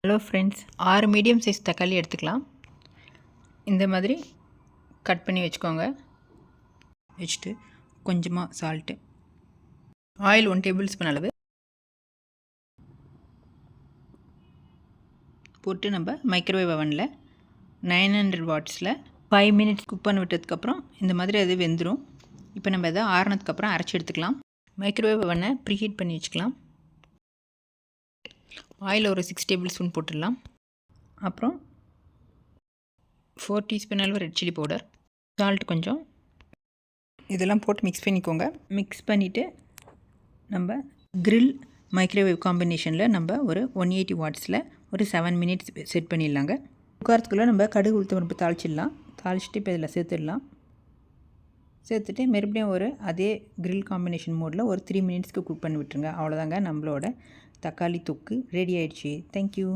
Hello friends, 6 medium size தக்காளி எடுத்துக்கலாம். இந்த மாதிரி கட் பண்ணி வச்சுக்கோங்க. வச்சுட்டு கொஞ்சமாக சால்ட்டு, ஆயில் 1 டேபிள் ஸ்பூன் அளவு போட்டு நம்ம மைக்ரோவேவ் அவனில் 900 வாட்ஸில் 5 மினிட்ஸ் குக் பண்ணி விட்டதுக்கப்புறம் இந்த மாதிரி அது வெந்துடும். இப்போ நம்ம அதை ஆறுனதுக்கப்புறம் அரைச்சி எடுத்துக்கலாம். மைக்ரோவேவ் அவனை ப்ரீஹீட் பண்ணி வச்சுக்கலாம். ஆயில் ஒரு 6 டேபிள் ஸ்பூன் போட்டுடலாம். அப்புறம் 4 டீஸ்பூன் அளவு ரெட் சில்லி பவுடர், சால்ட் கொஞ்சம், இதெல்லாம் போட்டு மிக்ஸ் பண்ணிக்கோங்க. மிக்ஸ் பண்ணிவிட்டு நம்ம கிரில் மைக்ரோவேவ் காம்பினேஷனில் நம்ம ஒரு 180 வாட்ஸில் ஒரு 7 மினிட்ஸ் செட் பண்ணிடலாங்க. குக்காரத்துக்குள்ளே நம்ம கடுகு உளுத்தம் பருப்பு தாளிச்சிடலாம். தாளிச்சிட்டு இப்போ இதில் சேர்த்துட்டு மறுபடியும் ஒரு அதே கிரில் காம்பினேஷன் மோடில் ஒரு 3 மினிட்ஸ்க்கு குக் பண்ணி விட்டுருங்க. அவ்வளோதாங்க, நம்மளோட தக்காளி தொக்கு ரெடி ஆகிடுச்சி. தேங்க்யூ.